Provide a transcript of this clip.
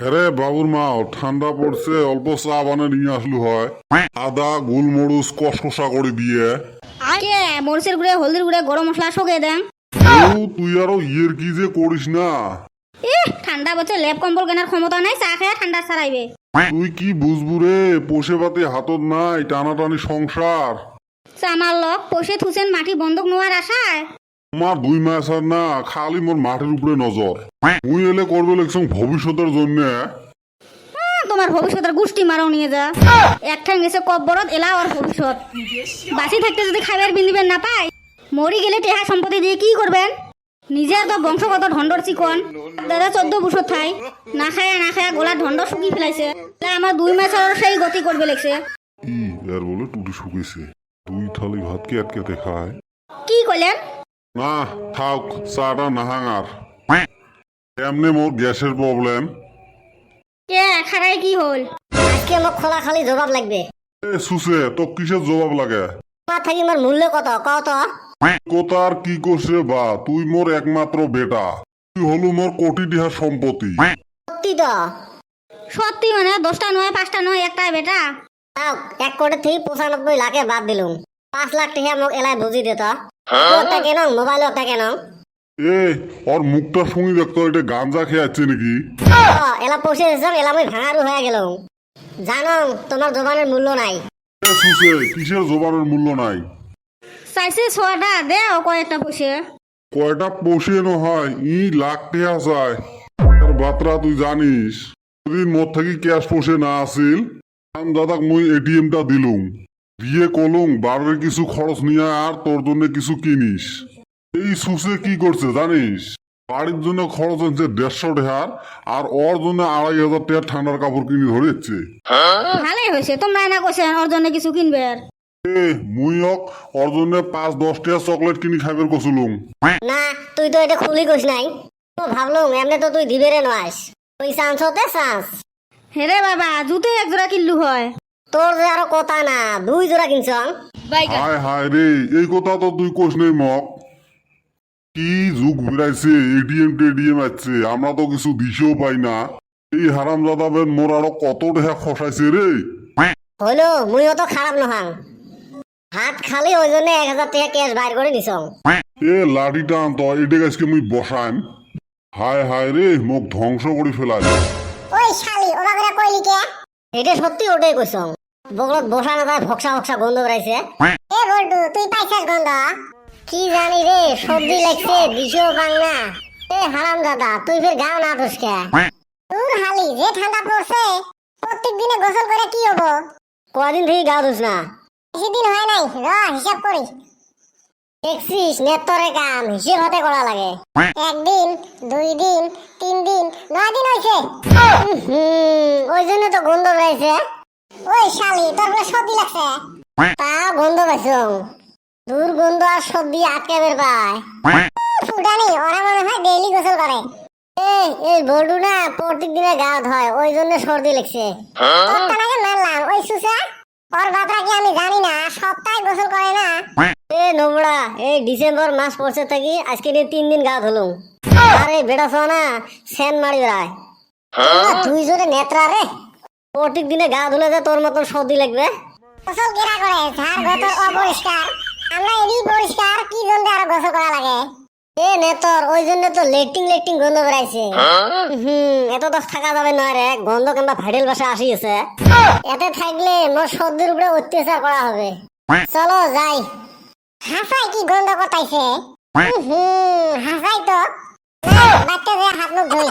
হ্যাঁ বাবুর মা ঠান্ডা পড়ছে, অল্প চা বানিয়ে নিয়ে আসলু হয়। আদা গোলমরিচ কষকষা করে দিয়ে। কে মরিচের গুঁড়ে হলদির গুঁড়ে গরম মশলা সগে দেন। তুই আরো ইয়ের কি যে করিস না। ঠান্ডা বছর লেপ কম্বল কেনার ক্ষমতা নাই, চা খেয়ে ঠান্ডা ছাড়াইবে। তুই কি বুঝবু রে, পোষে পাতি হাতত নাই, টানাটানি সংসার। আমার লোক পোষে থুসেন মাটি বন্ধক নেওয়ার আশায়। আমার 2 মাস আর না, খালি মোর মাটির উপরে নজর। মুই এলে করবে লেখছং ভবিষ্যতের জন্য। তোমার ভবিষ্যতের গুষ্টি মারাও নিয়ে যা। একঠান গেছে কব্বরত এলা আর ভবিষ্যৎ। বাঁচি থাকতে যদি খাবার বিন্দিবেন না পাই, মরি গেলে টেহা সম্পত্তি দিয়ে কি করবেন? নিজের তো বংশগত ঢন্ডর চিকন, দাদা 14 বছর থাই না খায়া গোলা ঢন্ড শুকি ফেলাইছে। আমার 2 মাসের সেই গতি করবে লেগছে। এর বলে টুটি শুকিয়েছে, 2 থালি ভাত কি আটকে খায়। কি কইলেন? না থাক, চাটা নাহাঙার। এমনি মোর গ্যাসের প্রবলেম। কে খারাই কি হল? আজকে মোক খোলা খালি জবাব লাগবে। সুসে তো কিসের জবাব লাগে? তোমার থাকি মোর মূল্য কত কত? কোতার কি করছে বা, তুই মোর একমাত্র বেটা, তুই হলু মোর কোটি টিহার সম্পত্তি। সত্যি তো? সত্যি মানে 10টা নয় 5টা নয় একটাই বেটা। তাও 1 কোটি থেকে 95 লাখে বাদ দিলুম। 5 লাখ টাকা মোক এলাই বুঝি দে তো। ওটা কেন মোবাইল ওটা কেন? ওর মুখটা শুনি দেখতো, এটা গাঞ্জা খেয়ে যাচ্ছে নাকি? এলা পয়সা দিছং, এলা মই ভাঙারু হয়ে গেল। জানো তোমার জবানের মূল্য নাই। সুসে কিসের জবানের মূল্য নাই? চাইছে 6টা দে ও কয়েকটা পয়সা। কয়টা পোষে হয়, লাখ টিহা চায়। আর বাতরা তুই জানিস, যদি মোর থাকি ক্যাশ পোষে না আসিল, দাদাক মুই এটিএমটা দিলুম, দিয়ে কলুম বাড়ির কিছু খরচ নিয়ে আর তোর জন্য কিছু কিনিস। এই সুসে কি করছে জানিস? বাড়ির জন্য খরচ হচ্ছে 150 টাকার, আর ওর জন্য 2500 টাকার ঠান্ডার কাপড় কিনে ধরেছে। ভালোই হয়েছে, তোমরা না কইছেন ওর জন্য কিছু কিনবে। মুই ওর জন্য 5-10 টাকা চকলেট কিনি খাইবার কছুলুম। না তুই তো এটা খুলি কইস নাই। তো ভাবলুম এমনি তো তুই দিবে রে নয়। তুই চান্স হতে চান্স। হেরে বাবা জুতো 1 জোড়া কিনলু হয়। তোর যে আরো কথা না, 2 জোড়া কিনছং। হায় হায় রে, এই কথা তো তুই কোস নেই মক। কি যুগ বেড়াইছে, এটিএম টেডিএম আছে, আমরা তো কিছু দিশেও পাই না। এই হারামজাদা বেন মোর আরো কত টাকা খসাইছে রে। হলো মুইও তো খারাপ নহাং। হাত খালি ওই জন্য 1000 টাকা ক্যাশ বাইর করে দিছং। লাঠিটা আনতো, এটা আজকে মুই বসাইম। হায় হায় রে, মোক ধ্বংস করে ফেলাই। ওই শালি ওরা করে কইলি কে? এটা সত্যি ওটাই কইছং। বগলত বসা না যায় ভক্সা ভক্সা গন্ধ বেরাইছে। বল্টু তুই পাইছাস গন্ধ? কি জানি রে, সবজি লাগছে দিশো বাংলা। হারাম দাদা তুই ফের গাও না দোষকে। তোর হালি যে ঠান্ডা পড়ছে, প্রত্যেক দিনে গোসল করে কি হবো? কদিন থেকে গাও দোষ না? বেশি দিন হয় নাই, হিসাব করি। দেখছিস নেতরে কাম হিসেব হতে করা লাগে। 1 দিন 2 দিন 3 দিন 9 দিন হয়েছে। ওই জন্য তো গন্ধ বেড়াইছে। ওই শালি তোর বলে সর্দি লাগছে? তা গন্ধ পাইছো? দুর্গন্ধ আর সর্দি আটকে বের পায়। ফুটানি ওরা মনে হয় ডেইলি গোসল করে। এই বল্টু না প্রত্যেক দিনে গা ধয়, ওই জন্য সর্দি লাগছে। তোরটাকে মারলাম, ওই সুসা ওর বাতরা কি আমি জানি না, সপ্তাহে গোসল করে না। নোংরা, এই ডিসেম্বর মাস পড়ছে থাকি আজকে 3 দিন গা ধুলুম। আরে বেটা সোনা সেন মারি বেড়ায়। তুই যদি নেত্রা রে, প্রত্যেক দিনে গা ধুলে যে তোর মতন সর্দি লাগবে। গোসল কেরা করে? ঝাড় গতর অপরিষ্কার, আমরা এরই পরিষ্কার, কি জন্য আরো গোসল করা লাগে? নেতর ওই জন্য তো লেটিং গন্ধ বেড়াইছে। এত তো থাকা যাবে নয় রে, গন্ধ কিংবা ভাইরাল ভাষা আসিছে। এতে থাকলে মোর সর্দির উপরে অত্যাচার করা হবে। চলো যাই। হাসাই কি গন্ধ কথাইছে? হাসাই তো বাচ্চা যে হাত মুখ ধুই।